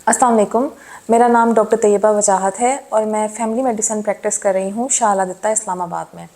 अस्सलाम वालेकुम। मेरा नाम डॉक्टर तैयबा वजाहत है और मैं फैमिली मेडिसिन प्रैक्टिस कर रही हूँ शाह अल-अदित्ता इस्लामाबाद में।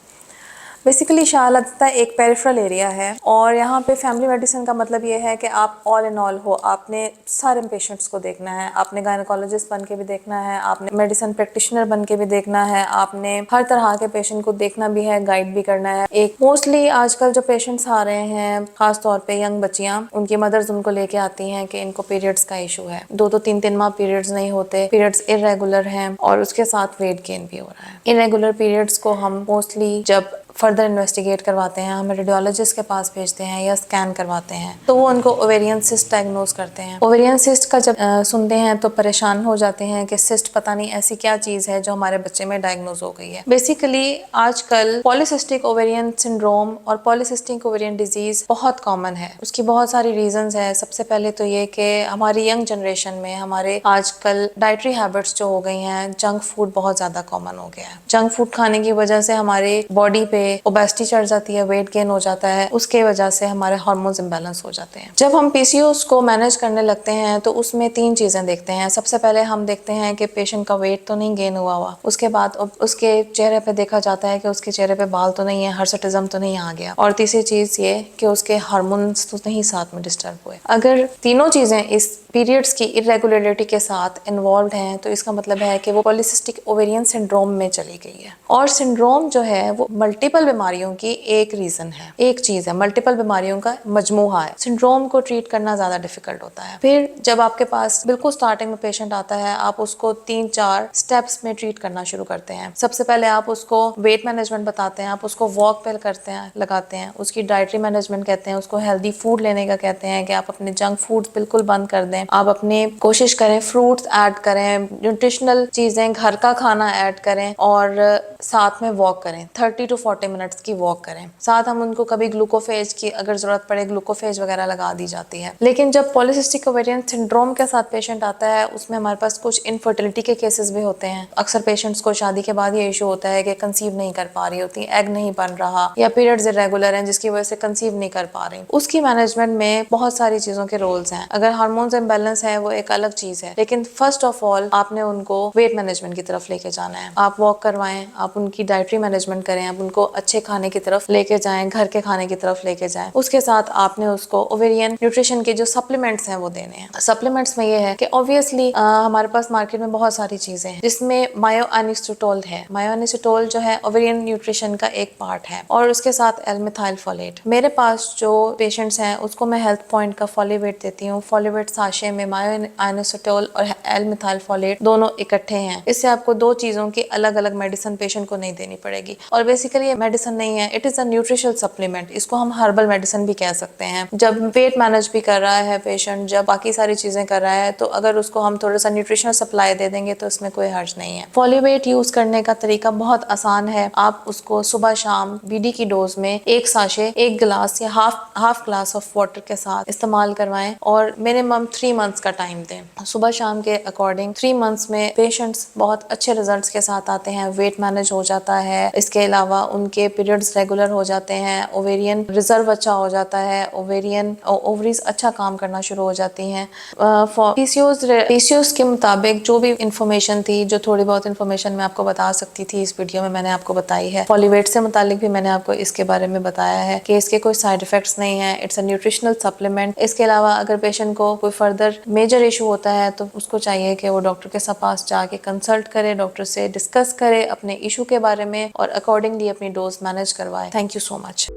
बेसिकली शाह अल-अदित्ता एक पेरिफेरल एरिया है और यहाँ पे फैमिली मेडिसिन का मतलब ये है कि आप ऑल इन ऑल हो। आपने सारे पेशेंट्स को देखना है, आपने गायनोकोलॉजिस्ट बन के भी देखना है, आपने मेडिसिन प्रैक्टिशनर बन के भी देखना है, आपने हर तरह के पेशेंट को देखना भी है, गाइड भी करना है। एक मोस्टली आजकल जो पेशेंट्स आ रहे हैं, खास तौर पे यंग बच्चियाँ, उनकी मदर्स उनको लेके आती हैं कि इनको पीरियड्स का इशू है, 2 3 माह पीरियड्स नहीं होते, पीरियड्स इरेगुलर हैं और उसके साथ वेट गेन भी हो रहा है। इरेगुलर पीरियड्स को हम मोस्टली जब फर्दर इन्वेस्टिगेट करवाते हैं, हम रेडियोलॉजिस्ट के पास भेजते हैं या स्कैन करवाते हैं, तो वो उनको ओवेरियन सिस्ट डायग्नोज करते हैं। ओवेरियन सिस्ट का जब सुनते हैं तो परेशान हो जाते हैं कि सिस्ट पता नहीं ऐसी क्या चीज़ है जो हमारे बच्चे में डायग्नोज हो गई है। बेसिकली आजकल पॉलीसिस्टिक ओवेरियन सिंड्रोम और पॉलीसिस्टिक ओवेरियन डिजीज बहुत कॉमन है। उसकी बहुत सारी रीजंस है। सबसे पहले तो ये कि हमारी यंग जनरेशन में हमारे आजकल डाइटरी हैबिट्स जो हो गई हैं, जंक फूड बहुत ज़्यादा कॉमन हो गया है। जंक फूड खाने की वजह से हमारे बॉडी पे ओबेसिटी चढ़ जाती है, वेट गेन हो जाता है, उसके वजह से हमारे हार्मोन्स इम्बैलेंस हो जाते हैं। जब हम पीसीओएस को मैनेज करने लगते हैं तो उसमें 3 चीजें देखते हैं। सबसे पहले हम देखते हैं कि पेशेंट का वेट तो नहीं गेन हुआ। उसके बाद उसके चेहरे पे देखा जाता है कि उसके चेहरे पे बाल तो नहीं है, हर्सटिज्म तो नहीं आ गया, और तीसरी चीज ये कि उसके हार्मोन्स तो नहीं साथ में डिस्टर्ब हुए। अगर तीनों चीजें इस पीरियड्स की इरेगुलरिटी के साथ इन्वॉल्व हैं तो इसका मतलब है कि वो पॉलीसिस्टिक ओवेरियन सिंड्रोम में चली गई है। और सिंड्रोम जो है वो मल्टीपल बीमारियों की एक रीजन है, एक चीज है, मल्टीपल बीमारियों का मजमूहा है। सिंड्रोम को ट्रीट करना ज्यादा डिफिकल्ट होता है। फिर जब आपके पास बिल्कुल स्टार्टिंग में पेशेंट आता है, आप उसको 3-4 स्टेप्स में ट्रीट करना शुरू करते हैं। सबसे पहले आप उसको वेट मैनेजमेंट बताते हैं, आप उसको वॉक पे करते हैं, लगाते हैं, उसकी डाइटरी मैनेजमेंट कहते हैं, उसको हेल्दी फूड लेने का कहते हैं कि आप अपने जंक फूड बिल्कुल बंद कर दें, आप अपनी कोशिश करें फ्रूट्स ऐड करें, न्यूट्रिशनल चीजें, घर का खाना ऐड करें और साथ में वॉक करें, 30 to 40 मिनट्स की वॉक करें। साथ हम उनको कभी ग्लूकोफेज की अगर जरूरत पड़े ग्लूकोफेज वगैरह लगा दी जाती है। लेकिन जब पॉलीसिस्टिक ओवेरियन सिंड्रोम के साथ पेशेंट आता है, उसमें हमारे पास कुछ इनफर्टिलिटी के केसेस भी होते हैं। अक्सर पेशेंट्स को शादी के बाद ये इशू होता है कि कंसीव नहीं कर पा रही होती, एग नहीं बन रहा या पीरियड्स इरेगुलर हैं जिसकी वजह से कंसीव नहीं कर पा रही। उसकी मैनेजमेंट में बहुत सारी चीजों के रोल्स हैं। अगर हार्मोन्स इम्बैलेंस है वो एक अलग चीज है, लेकिन फर्स्ट ऑफ ऑल आपने उनको वेट मैनेजमेंट की तरफ लेके जाना है। आप वॉक करवाएं, आप उनकी डाइटरी मैनेजमेंट करें, आप उनको अच्छे खाने की तरफ लेके जाएं, घर के खाने की तरफ लेके जाएं। उसके साथ आपने उसको ओवेरियन न्यूट्रिशन के जो सप्लीमेंट्स हैं वो देने हैं। सप्लीमेंट्स में ये है कि ऑब्वियसली हमारे पास मार्केट में बहुत सारी चीजें हैं जिसमें मायोअनिसोटोल है। मायोअनिसोटोल जो है ओवेरियन न्यूट्रिशन का एक पार्ट है और उसके साथ एल-मिथाइल फोलेट। मेरे पास जो पेशेंट्स हैं उसको मैं हेल्थ पॉइंट का फॉलीवेट देती हूँ। फॉलीवेट साशे में मायोअनिसोटोल और एल-मिथाइल फोलेट दोनों इकट्ठे हैं। इससे आपको 2 चीजों की अलग अलग मेडिसिन पेशेंट को नहीं देनी पड़ेगी। और बेसिकली ये मेडिसिन नहीं है, it is a nutritional supplement. इसको हम हर्बल मेडिसिन भी कह सकते हैं। जब वेट मैनेज भी कर रहा है पेशेंट, जब बाकी सारी चीजें कर रहा है, तो अगर उसको हम थोड़ा सा न्यूट्रिशनल सप्लाई दे देंगे तो इसमें कोई हर्ज नहीं है। फॉलीवेट यूज करने का तरीका बहुत आसान है। आप उसको सुबह शाम बीडी की डोज में 1 साशे 1 गिलास या हाफ ग्लास ऑफ वाटर के साथ इस्तेमाल करवाएं और मिनिमम 3 मंथ्स का टाइम दें। सुबह शाम के अकॉर्डिंग 3 मंथ्स में पेशेंट्स बहुत अच्छे रिजल्ट्स के साथ आते हैं। वेट मैनेज हो जाता है, इसके अलावा उनके पीरियड्स रेगुलर हो जाते हैं, ओवेरियन रिजर्व अच्छा हो जाता है, ओवरीज अच्छा काम करना शुरू हो जाती हैं। पीसीओएस के मुताबिक जो भी इंफॉर्मेशन थी, जो थोड़ी बहुत इंफॉर्मेशन मैं आपको बता सकती थी इस वीडियो में मैंने आपको बताई है। फॉलीवेट से मुतालिक भी मैंने आपको इसके बारे में बताया है कि इसके कोई साइड इफेक्ट्स नहीं है, इट्स अ न्यूट्रिशनल सप्लीमेंट। इसके अलावा अगर पेशेंट को कोई फर्दर मेजर इशू होता है तो उसको चाहिए कि वो डॉक्टर के पास जाके कंसल्ट करे, डॉक्टर से डिस्कस करे अपने इशू के बारे में और अकॉर्डिंगली अपनी डोज मैनेज करवाए। Thank you so much.